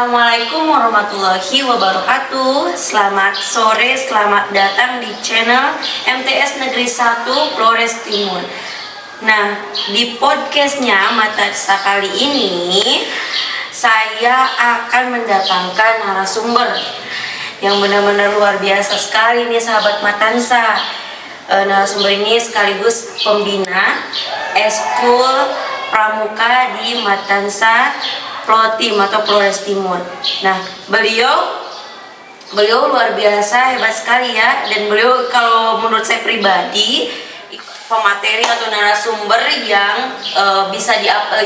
Assalamualaikum warahmatullahi wabarakatuh. Selamat sore, selamat datang di channel MTS Negeri 1 Flores Timur. Nah, di podcastnya Matansa kali ini saya akan mendatangkan narasumber yang benar-benar luar biasa sekali nih sahabat Matansa. Narasumber ini sekaligus pembina Eskul Pramuka di Matansa Plotim atau Flores Timur. Nah, beliau luar biasa, hebat sekali ya. Dan beliau kalau menurut saya pribadi pemateri atau narasumber yang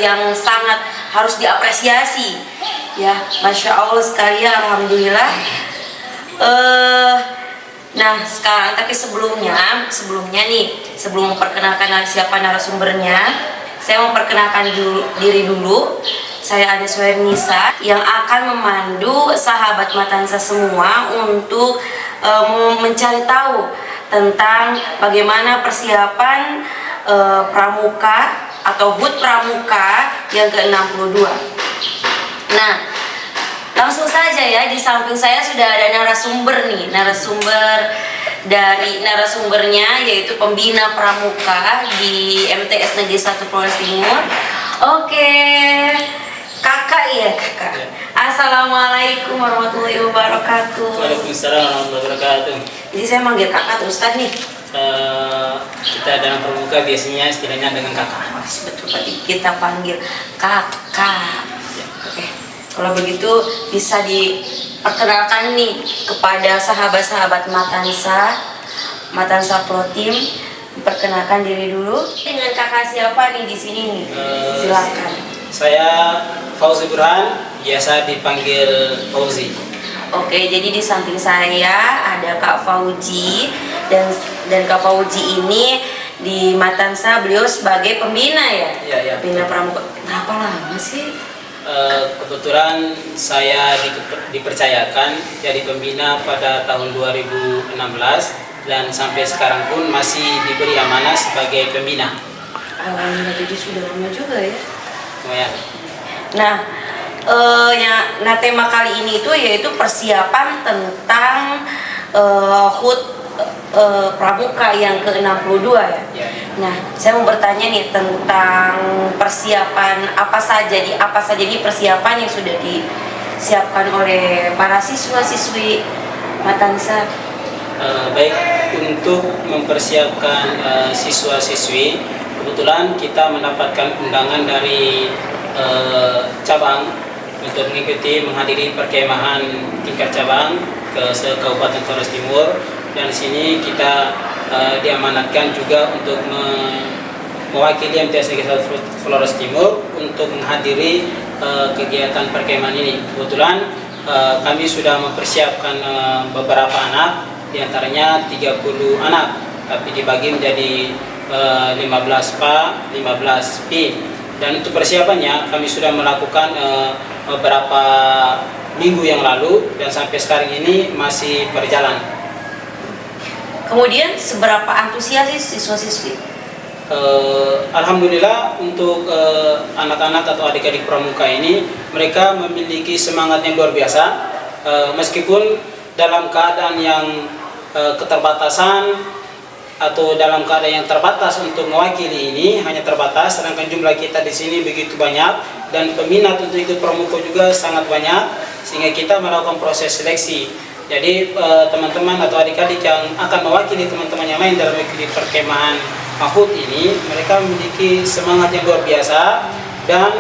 yang sangat harus diapresiasi. Ya, masya Allah sekali ya, alhamdulillah. Nah, sekarang tapi sebelumnya nih, sebelum memperkenalkan siapa narasumbernya, saya memperkenalkan diri dulu. Saya Ades Wernisa yang akan memandu sahabat Matansa semua untuk mencari tahu tentang bagaimana persiapan pramuka atau HUT Pramuka yang ke-62. Nah, langsung saja ya, di samping saya sudah ada narasumber nih, narasumbernya yaitu pembina pramuka di MTS Negeri 1 Flores Timur. Oke. Kakak. Assalamualaikum warahmatullahi wabarakatuh. Waalaikumsalam warahmatullahi wabarakatuh. Jadi saya manggil kakak terus tadi nih. Kita dalam pramuka biasanya istilahnya dengan kakak. Betul, berarti kita panggil kakak. Ya. Oke. Kalau begitu bisa diperkenalkan nih kepada sahabat-sahabat Matansa Plotim. Perkenalkan diri dulu. Dengan kakak siapa nih di sini nih? Silakan. Saya Fauzi Burhan, biasa dipanggil Fauzi. Oke, jadi di samping saya ada Kak Fauzi dan Kak Fauzi ini di Matansa beliau sebagai pembina ya? Iya. Pembina pramuka. Berapa lama sih? Kebetulan saya dipercayakan jadi pembina pada tahun 2016 dan sampai sekarang pun masih diberi amanah sebagai pembina. Alhamdulillah, jadi sudah lama juga ya. Ya. Nah, tema kali ini itu yaitu persiapan tentang HUT Pramuka yang ke-62 ya. Nah, saya mau bertanya nih tentang persiapan apa saja nih persiapan yang sudah disiapkan oleh para siswa-siswi Matansa. Baik, untuk mempersiapkan siswa-siswi, kebetulan kita mendapatkan undangan dari cabang untuk menghadiri perkemahan tingkat cabang ke Kabupaten Flores Timur, dan di sini kita diamanatkan juga untuk mewakili MTS Negeri 1 Flores Timur untuk menghadiri kegiatan perkemahan ini. Kebetulan kami sudah mempersiapkan beberapa anak, diantaranya 30 anak, tapi dibagi menjadi 15 PA, 15 P. Dan untuk persiapannya kami sudah melakukan beberapa minggu yang lalu dan sampai sekarang ini masih berjalan. Kemudian seberapa antusias siswa-siswi? Alhamdulillah untuk anak-anak atau adik-adik pramuka ini, mereka memiliki semangat yang luar biasa, meskipun dalam keadaan yang keterbatasan atau dalam keadaan yang terbatas untuk mewakili ini hanya terbatas, sedangkan jumlah kita di sini begitu banyak dan peminat untuk ikut pramuka juga sangat banyak, sehingga kita melakukan proses seleksi. Jadi teman-teman atau adik-adik yang akan mewakili teman-teman yang lain dalam mengikuti perkemahan HUT ini, mereka memiliki semangat yang luar biasa dan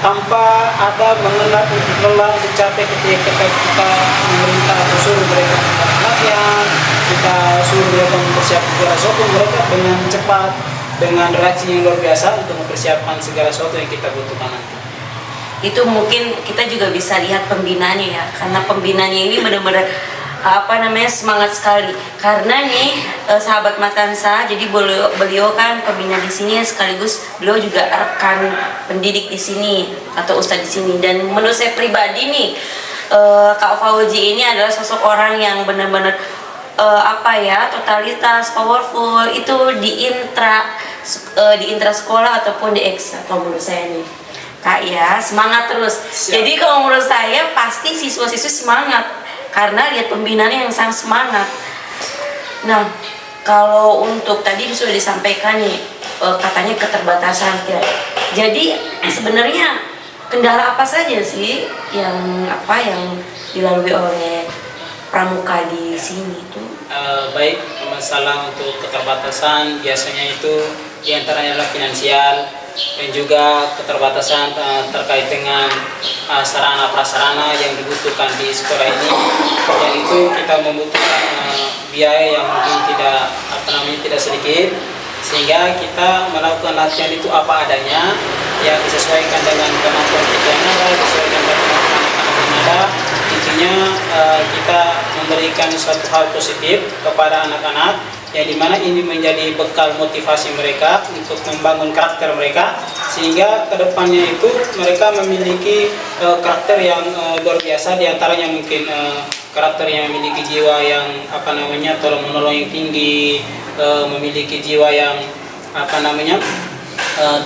tanpa ada mengenal untuk lelah untuk capek ketika kita memerintah atau suruh mereka latihan, kita suruh mereka mempersiapkan segala sesuatu, mereka dengan cepat, dengan reaksi yang luar biasa untuk mempersiapkan segala sesuatu yang kita butuhkan nanti. Itu mungkin kita juga bisa lihat pembinanya ya, karena pembinanya ini benar-benar semangat sekali. Karena nih sahabat Matansa, jadi beliau kan pembina di sini sekaligus beliau juga rekan pendidik di sini atau ustadz di sini. Dan menurut saya pribadi nih, Kak Fauzi ini adalah sosok orang yang benar-benar totalitas, powerful itu di intra sekolah ataupun di ekstra. Kalau menurut saya nih. Kak ya, semangat terus. Siap. Jadi kalau menurut saya pasti siswa-siswi semangat karena lihat pembinaannya yang sangat semangat. Nah, kalau untuk tadi sudah disampaikan nih katanya keterbatasan ya. Jadi sebenarnya kendala apa saja sih yang dilalui oleh pramuka di sini itu? Baik, masalah untuk keterbatasan biasanya itu diantaranya adalah finansial dan juga keterbatasan terkait dengan sarana prasarana yang dibutuhkan di sekolah ini, yang itu kita membutuhkan biaya yang mungkin tidak sedikit, sehingga kita melakukan latihan itu apa adanya yang disesuaikan dengan kemampuan kita yang ada, disesuaikan dengan kemampuan anak-anak yang ada. Intinya kita memberikan suatu hal positif kepada anak-anak yang dimana ini menjadi bekal motivasi mereka untuk membangun karakter mereka, sehingga kedepannya itu mereka memiliki karakter yang luar biasa. Diantaranya mungkin karakter yang memiliki jiwa yang tolong menolong yang tinggi, memiliki jiwa yang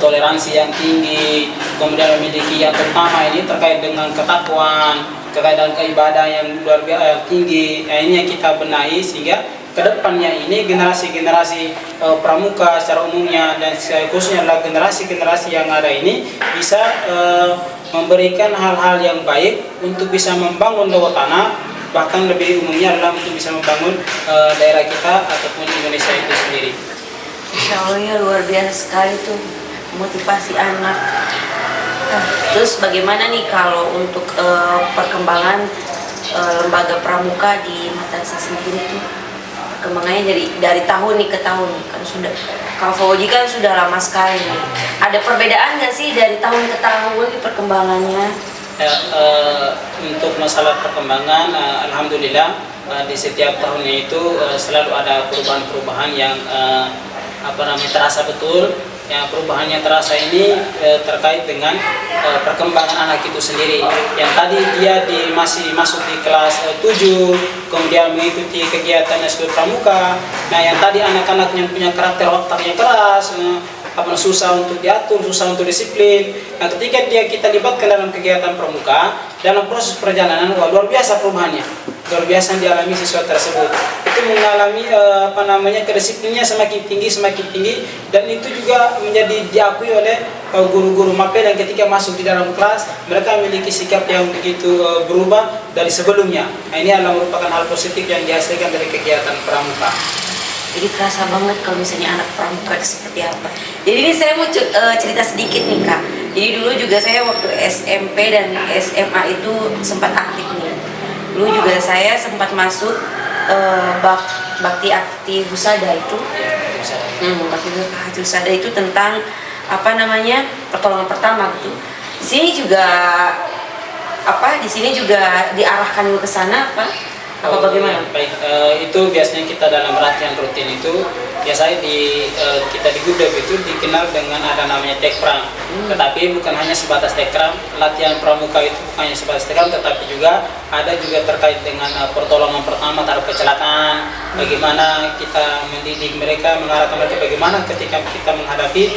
toleransi yang tinggi, kemudian memiliki yang terutama ini terkait dengan ketakwaan, terkait dengan keibadah yang luar biasa tinggi. Nah, ini yang kita benahi sehingga kedepannya ini generasi-generasi pramuka secara umumnya dan khususnya adalah generasi-generasi yang ada ini bisa memberikan hal-hal yang baik untuk bisa membangun bawah tanah, bahkan lebih umumnya adalah untuk bisa membangun daerah kita ataupun Indonesia itu sendiri. Insya Allah ya, luar biasa sekali tuh motivasi anak. Terus bagaimana nih kalau untuk perkembangan lembaga pramuka di Matansa sendiri tuh? Perkembangannya dari tahun nih ke tahun kan sudah Kak Fauji kan sudah lama sekali nih. Ada perbedaan nggak sih dari tahun ke tahun perkembangannya? Untuk masalah perkembangan, alhamdulillah di setiap tahunnya itu selalu ada perubahan-perubahan yang terasa betul. Yang perubahannya terasa ini terkait dengan perkembangan anak itu sendiri. Yang tadi dia masih masuk di kelas 7, kemudian mengikuti kegiatan eskul pramuka. Nah, yang tadi anak-anak yang punya karakter otak yang keras, susah untuk diatur, susah untuk disiplin. Nah, ketika kita libatkan dalam kegiatan pramuka, dalam proses perjalanan, luar biasa perubahannya. Luar biasa yang dialami siswa tersebut. Itu mengalami kedisiplinnya semakin tinggi, dan itu juga menjadi diakui oleh guru-guru mapel yang ketika masuk di dalam kelas mereka memiliki sikap yang begitu berubah dari sebelumnya. Nah, ini adalah merupakan hal positif yang dihasilkan dari kegiatan pramuka. Jadi terasa banget kalau misalnya anak pramuka itu seperti apa. Jadi ini saya mau cerita sedikit nih Kak. Jadi dulu juga saya waktu SMP dan SMA itu sempat aktif nih. Dulu juga saya sempat masuk bakti akti husada itu. Bakti akti husada itu tentang pertolongan pertama gitu. Di sini juga diarahkan ke sana apa bagaimana? Baik, itu biasanya kita dalam latihan rutin itu biasanya kita di Gudep itu dikenal dengan ada namanya tekpram. Tetapi bukan hanya sebatas tekpram, latihan pramuka itu bukan hanya sebatas tekpram, tetapi juga ada terkait dengan pertolongan pertama terhadap kecelakaan. Bagaimana kita mendidik mereka, mengarahkan mereka bagaimana ketika kita menghadapi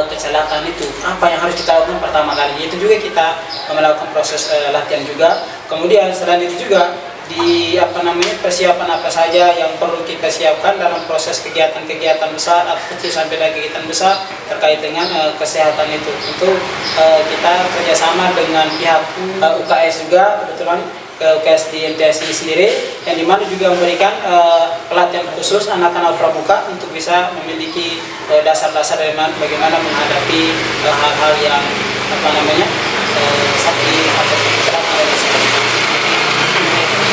kecelakaan itu, apa yang harus kita lakukan pertama kali. Itu juga kita melakukan proses latihan juga. Kemudian selain itu juga persiapan apa saja yang perlu kita siapkan dalam proses kegiatan besar atau kecil sampai lagi kegiatan besar terkait dengan kesehatan itu. Untuk kita kerjasama dengan pihak UKS juga, kebetulan UKS di MTS ini sendiri, yang dimana juga memberikan pelatihan khusus anak-anak pramuka untuk bisa memiliki dasar-dasar bagaimana menghadapi hal-hal yang sakit atau kecelakaan dan sebagainya.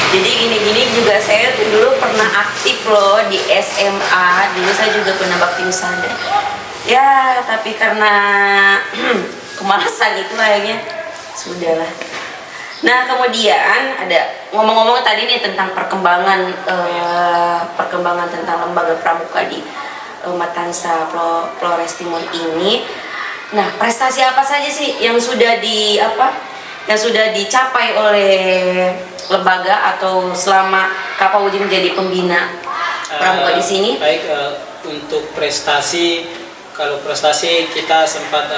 Jadi gini-gini juga saya tuh dulu pernah aktif loh di SMA. Dulu saya juga pernah bakti husada. Ya, tapi karena kemalasan itu akhirnya sudahlah. Nah, kemudian ada ngomong-ngomong tadi nih tentang perkembangan tentang lembaga pramuka di Matansa Flores Timur ini. Nah, prestasi apa saja sih yang sudah dicapai oleh lembaga atau selama Kak Fauji menjadi pembina pramuka di sini? Baik, untuk prestasi, kalau prestasi kita sempat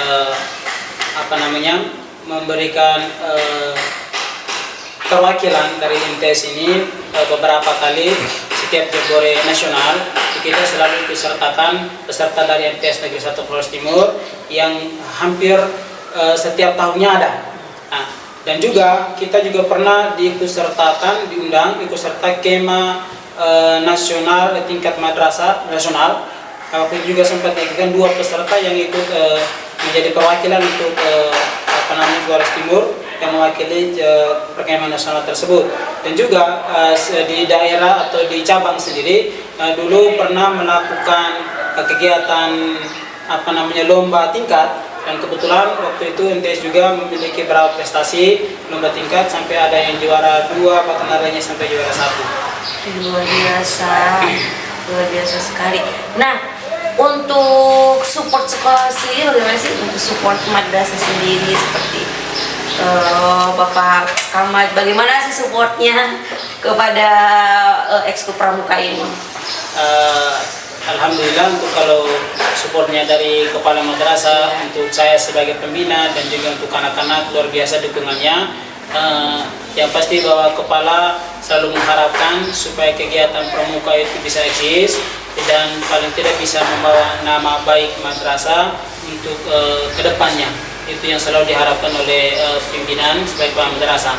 memberikan perwakilan dari MTS ini beberapa kali setiap jambore nasional kita selalu disertakan peserta dari MTS Negeri 1 Flores Timur yang hampir setiap tahunnya ada. Nah, dan juga kita juga pernah diundang ikut serta kema nasional tingkat madrasah nasional. Waktu itu juga sempat diikutkan 2 peserta yang ikut menjadi perwakilan untuk Flores Timur yang mewakili perkemahan nasional tersebut. Dan juga di daerah atau di cabang sendiri dulu pernah melakukan kegiatan lomba tingkat, dan kebetulan waktu itu MTS juga memiliki beberapa prestasi lomba tingkat sampai ada yang juara 2, bahkan adanya sampai juara 1. Luar biasa sekali. Nah, untuk support sekolah sendiri bagaimana sih, untuk support madrasah sendiri seperti Bapak Kamal, bagaimana sih supportnya kepada Ekskul Pramuka ini? Alhamdulillah, untuk kalau supportnya dari kepala madrasah, untuk saya sebagai pembina dan juga untuk anak-anak luar biasa dukungannya. Yang pasti bahwa kepala selalu mengharapkan supaya kegiatan pramuka itu bisa eksis dan paling tidak bisa membawa nama baik madrasah untuk kedepannya. Itu yang selalu diharapkan oleh pimpinan sebagai kepala madrasah.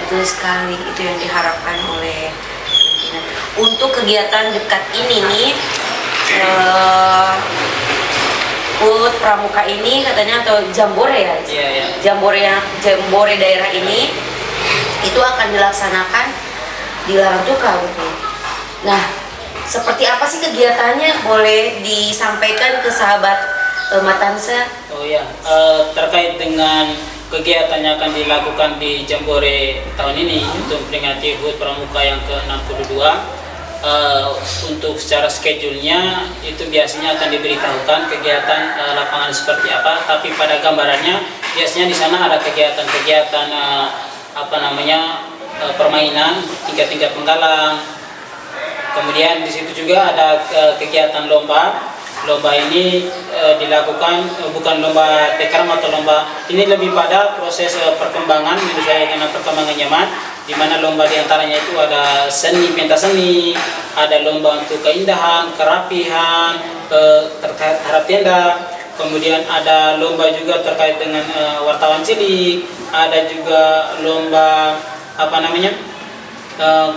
Betul sekali, itu yang diharapkan oleh pimpinan. Untuk kegiatan dekat ini nih, UUD Pramuka ini katanya, atau Jambore ya? Iya. Jambore daerah ini itu akan dilaksanakan di Larantuka, betul. Nah, seperti apa sih kegiatannya? Boleh disampaikan ke sahabat Matansa? Oh ya, terkait dengan kegiatan yang akan dilakukan di Jambore tahun ini untuk memperingati HUT Pramuka yang ke-62, untuk secara schedule-nya itu biasanya akan diberitahukan kegiatan lapangan seperti apa, tapi pada gambarannya biasanya di sana ada kegiatan-kegiatan permainan tingkat-tingkat penggalang. Kemudian di situ juga ada kegiatan lomba. Lomba ini dilakukan bukan lomba tekram atau lomba, ini lebih pada proses perkembangan menyesuaikan dengan perkembangan zaman, di mana lomba diantaranya itu ada seni, pentas seni, ada lomba untuk keindahan, kerapihan, terhadap tenda, kemudian ada lomba juga terkait dengan wartawan cilik, ada juga lomba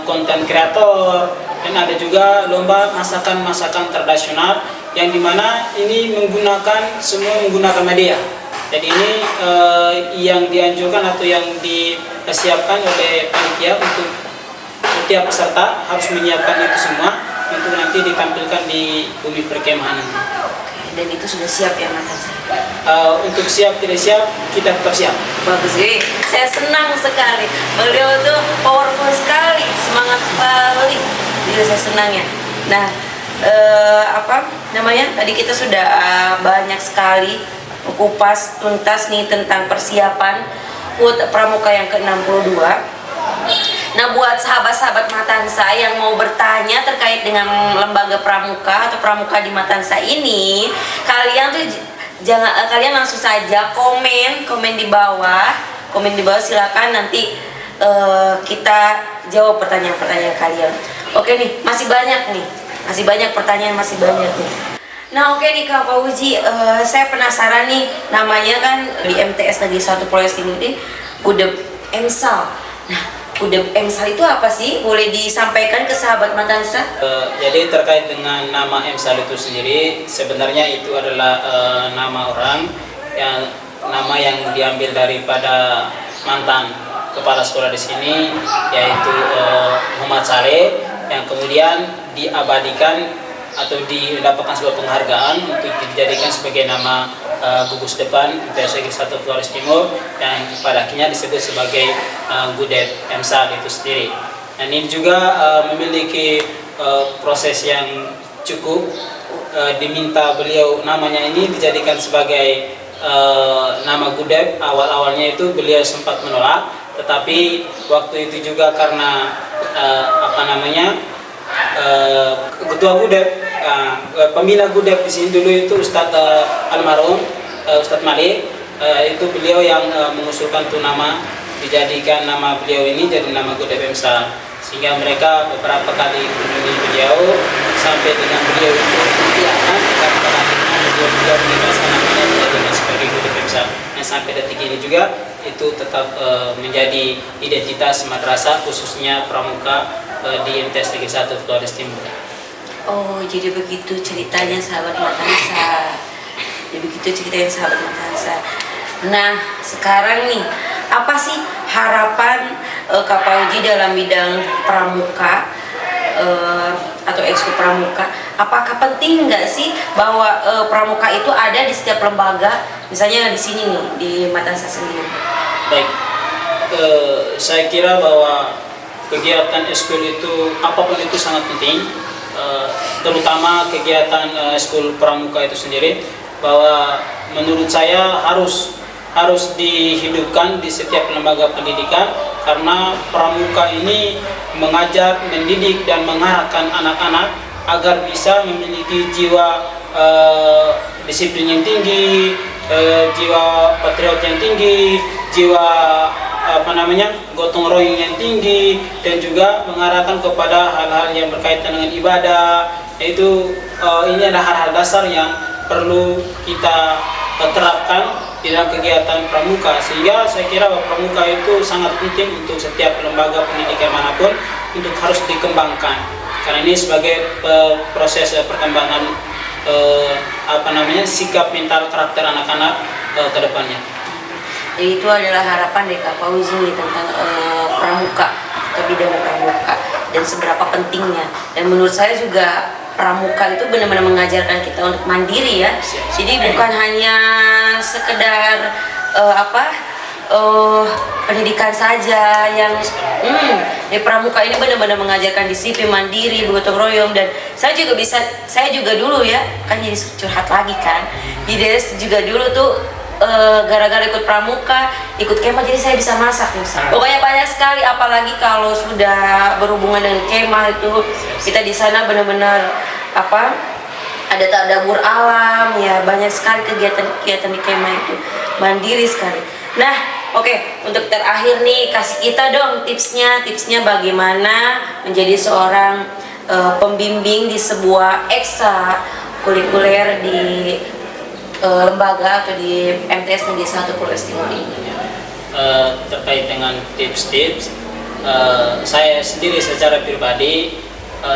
konten kreator, dan ada juga lomba masakan tradisional yang dimana ini semua menggunakan media. Jadi ini yang dianjurkan atau yang disiapkan oleh panitia untuk setiap peserta harus menyiapkan itu semua untuk nanti ditampilkan di bumi perkemahan nanti. Dan itu sudah siap ya Matansa? Untuk siap tidak siap, kita tetap siap. Bagus, saya senang sekali. Beliau itu powerful sekali, semangat sekali. Jadi saya senang ya. Nah, tadi kita sudah banyak sekali kupas tuntas nih tentang persiapan HUT Pramuka yang ke-62. Nah, buat sahabat-sahabat Matansa yang mau bertanya terkait dengan lembaga pramuka atau pramuka di Matansa ini, kalian langsung saja komen di bawah silakan, nanti kita jawab pertanyaan-pertanyaan kalian. Oke nih, masih banyak pertanyaan. Nah, oke nih Kak Fauzi, saya penasaran nih, namanya kan di MTS Negeri 1 Flores Timur ini UDEP EMSAL. Nah, UDEP EMSAL itu apa sih? Boleh disampaikan ke sahabat Matansa? Jadi terkait dengan nama EMSAL itu sendiri, sebenarnya itu adalah nama orang, nama yang diambil daripada mantan kepala sekolah di sini, yaitu Muhammad Saleh, yang kemudian diabadikan atau didapatkan sebuah penghargaan untuk dijadikan sebagai nama gugus depan MTS Negeri 1 Flores Timur, dan pada akhirnya disebut sebagai GUDEP EMSAL itu sendiri. Dan ini juga memiliki proses yang cukup, diminta beliau namanya ini dijadikan sebagai nama GUDEP. Awalnya itu beliau sempat menolak, tetapi waktu itu juga karena ketua GUDEP, pembina GUDEP di sini dulu itu Ustadz almarhum Ustadz Malik, itu beliau yang mengusulkan tuh nama, dijadikan nama beliau ini jadi nama Good FMSA, sehingga mereka beberapa kali mengunjungi beliau sampai dengan beliau itu dan pada akhirnya beliau membebaskan namanya menjadi sebagai Good FMSA. Yang sampai detik ini juga itu tetap menjadi identitas madrasah khususnya pramuka di MTS Negeri 1 Flores Timur. Oh, jadi begitu ceritanya sahabat Matansa. Jadi begitu ceritanya sahabat Matansa. Nah, sekarang nih, apa sih harapan Kak Fauzi dalam bidang pramuka atau ekskul pramuka? Apakah penting nggak sih bahwa pramuka itu ada di setiap lembaga? Misalnya di sini nih, di Matansa sendiri. Baik, saya kira bahwa kegiatan ekskul itu apapun itu sangat penting, terutama kegiatan ekskul pramuka itu sendiri, bahwa menurut saya harus dihidupkan di setiap lembaga pendidikan, karena pramuka ini mengajar, mendidik dan mengarahkan anak-anak agar bisa memiliki jiwa disiplin yang tinggi, jiwa patriot yang tinggi, jiwa gotong royong yang tinggi, dan juga mengarahkan kepada hal-hal yang berkaitan dengan ibadah. Yaitu ini adalah hal-hal dasar yang perlu kita terapkan di dalam kegiatan pramuka, sehingga saya kira bahwa pramuka itu sangat penting untuk setiap lembaga pendidikan manapun untuk harus dikembangkan, karena ini sebagai proses perkembangan sikap mental karakter anak-anak ke depannya. Jadi itu adalah harapan dari Kak Fauzi nih tentang pramuka atau bidang pramuka dan seberapa pentingnya. Dan menurut saya juga pramuka itu benar-benar mengajarkan kita untuk mandiri ya. Jadi bukan hanya sekedar pendidikan saja yang di pramuka ini benar-benar mengajarkan disiplin, mandiri, bergotong royong. Dan saya juga dulu ya, kan jadi curhat lagi kan. Jadi juga dulu tuh gara-gara ikut pramuka, ikut kemah, jadi saya bisa masak nih. Pokoknya banyak sekali, apalagi kalau sudah berhubungan dengan kemah itu, kita di sana benar-benar ada tadabur alam ya, banyak sekali kegiatan-kegiatan di kemah itu, mandiri sekali. Nah, oke, untuk terakhir nih, kasih kita dong tipsnya bagaimana menjadi seorang pembimbing di sebuah ekstra kurikuler di lembaga atau di MTS Negeri 1 Flores Timur ini. Terkait dengan tips-tips, saya sendiri secara pribadi,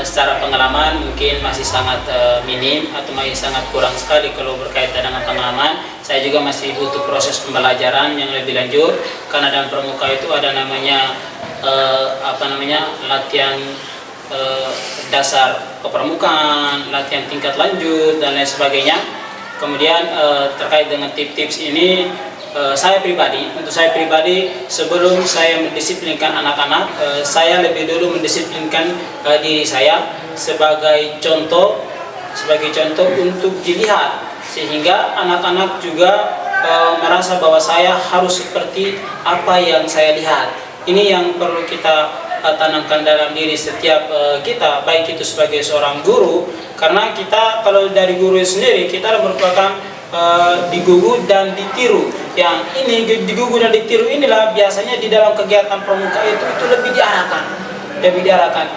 secara pengalaman mungkin masih sangat minim atau masih sangat kurang sekali kalau berkaitan dengan pengalaman. Saya juga masih butuh proses pembelajaran yang lebih lanjut, karena dalam pramuka itu ada namanya latihan dasar kepramukaan, latihan tingkat lanjut dan lain sebagainya. Kemudian terkait dengan tips-tips ini, untuk saya pribadi sebelum saya mendisiplinkan anak-anak, saya lebih dulu mendisiplinkan diri saya sebagai contoh untuk dilihat, sehingga anak-anak juga merasa bahwa saya harus seperti apa yang saya lihat. Ini yang perlu kita tanamkan dalam diri setiap kita, baik itu sebagai seorang guru, karena kita kalau dari guru sendiri kita merupakan digugu dan ditiru. Yang ini digugu dan ditiru inilah biasanya di dalam kegiatan pramuka itu lebih diarahkan.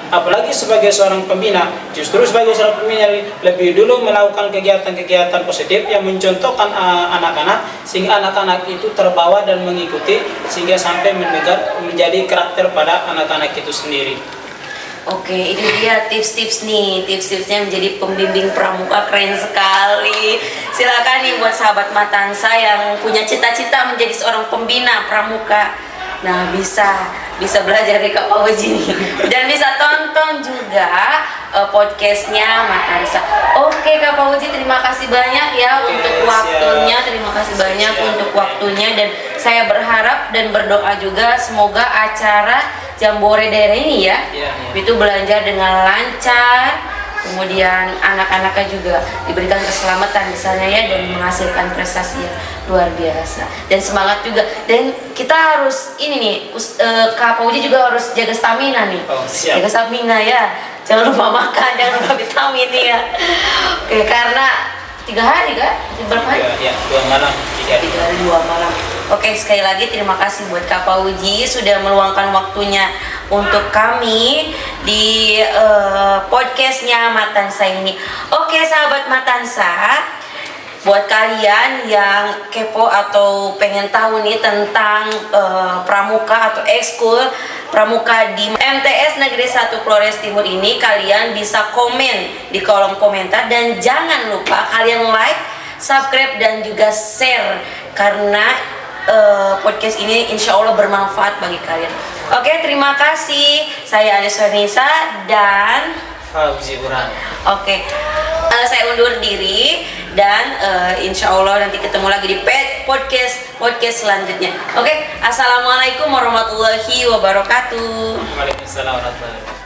Apalagi sebagai seorang pembina, justru sebagai seorang pembina lebih dulu melakukan kegiatan-kegiatan positif yang mencontohkan anak-anak, sehingga anak-anak itu terbawa dan mengikuti, sehingga sampai menjadi karakter pada anak-anak itu sendiri. Oke, itu dia tips-tipsnya menjadi pembimbing pramuka, keren sekali. Silakan nih buat sahabat Matansa yang punya cita-cita menjadi seorang pembina pramuka. Nah, bisa belajar dari Kak Fauzi nih. Dan bisa tonton juga podcastnya Matansa. Oke Kak Fauzi, terima kasih banyak ya untuk waktunya. Terima kasih banyak untuk waktunya, dan saya berharap dan berdoa juga semoga acara Jambore daerah ini ya, itu belajar dengan lancar, kemudian anak-anaknya juga diberikan keselamatan di sana ya, dan menghasilkan prestasi yang luar biasa dan semangat juga. Dan kita harus ini nih, Kak Fauzi juga harus jaga stamina nih. Jaga stamina ya, jangan lupa makan, jangan lupa vitamin nih ya. Oke, karena 3 hari kan? Berapa hari? Ya, 2 malam, 3 hari. 3 hari 2 malam. Oke, sekali lagi terima kasih buat Kak Pauji sudah meluangkan waktunya untuk kami di podcastnya Matansa ini. Oke, sahabat Matansa, buat kalian yang kepo atau pengen tahu nih tentang pramuka atau ekskul pramuka di MTS Negeri 1 Flores Timur ini, kalian bisa komen di kolom komentar dan jangan lupa kalian like, subscribe dan juga share karena podcast ini insya Allah bermanfaat bagi kalian. Oke, terima kasih. Saya Anis Fernisa dan Fauzi Burhan. Oke, saya undur diri dan insya Allah nanti ketemu lagi di podcast selanjutnya. Oke, assalamualaikum warahmatullahi wabarakatuh. Waalaikumsalam warahmatullahi wabarakatuh.